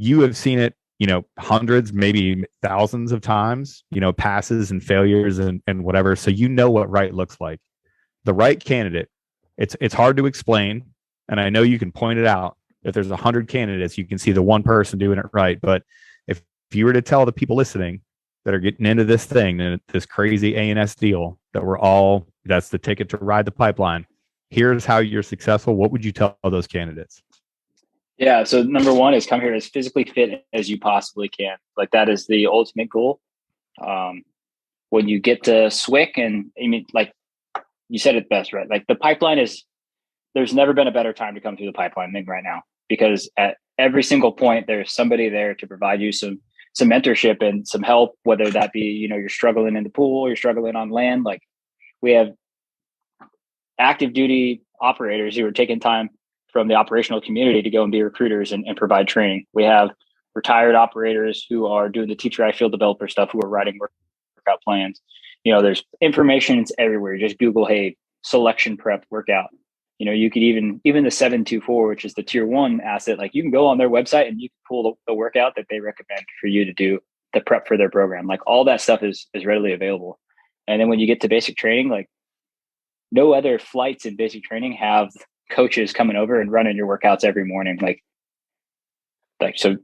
you have seen it, hundreds, maybe thousands of times, passes and failures and whatever. So you know what right looks like. The right candidate, it's hard to explain. And I know you can point it out. If there's 100 candidates, you can see the one person doing it right. But if you were to tell the people listening that are getting into this thing, this crazy A&S deal that that's the ticket to ride the pipeline, here's how you're successful, what would you tell those candidates? Yeah. So number one is come here as physically fit as you possibly can. Like that is the ultimate goal. When you get to SWIC, and I mean, like you said it best, right? Like the pipeline there's never been a better time to come through the pipeline than right now, because at every single point, there's somebody there to provide you some mentorship and some help, whether that be, you're struggling in the pool, you're struggling on land. Like we have active duty operators who are taking time from the operational community to go and be recruiters and provide training. We have retired operators who are doing the teacher eye field developer stuff, who are writing workout plans. There's information, it's everywhere. Just Google, hey, selection prep workout. You could even the 724, which is the tier 1 asset, like you can go on their website and you can pull the workout that they recommend for you to do the prep for their program. Like all that stuff is readily available. And then when you get to basic training, like no other flights in basic training have coaches coming over and running your workouts every morning. Like so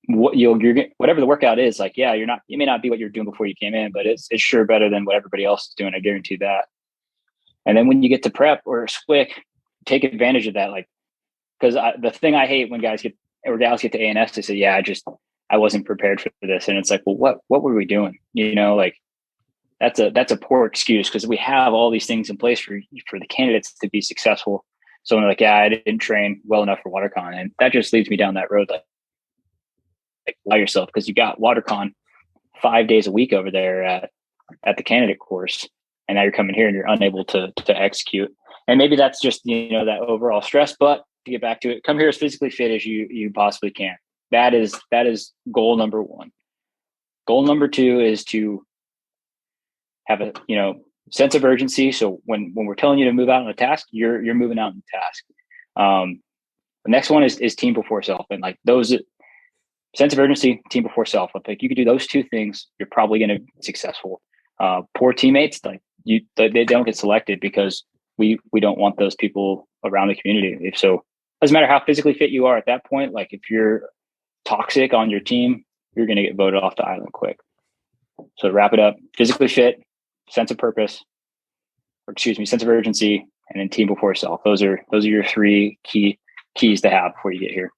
what whatever the workout is, like, yeah, it may not be what you're doing before you came in, but it's sure better than what everybody else is doing. I guarantee that. And then when you get to prep or SWIC, take advantage of that. Like, because the thing I hate when gals get to A&S, they say, yeah, I wasn't prepared for this. And it's like, well, what were we doing? Like that's a poor excuse, because we have all these things in place for the candidates to be successful. So when they're like, yeah, I didn't train well enough for WaterCon. And that just leads me down that road. Like lie yourself, because you got WaterCon 5 days a week over there at the candidate course. And now you're coming here and you're unable to execute. And maybe that's just, that overall stress, but to get back to it, come here as physically fit as you possibly can. That is goal number 1. Goal number 2 is to have a, sense of urgency. So when we're telling you to move out on a task, you're moving out on the task. The next one is team before self. And like those sense of urgency, team before self. Like you could do those 2 things, you're probably going to be successful. Poor teammates, like they don't get selected, because we don't want those people around the community. If so, doesn't matter how physically fit you are at that point. Like if you're toxic on your team, you're going to get voted off the island quick. So to wrap it up, physically fit, sense of purpose, sense of urgency, and then team before self. Those are your 3 keys to have before you get here.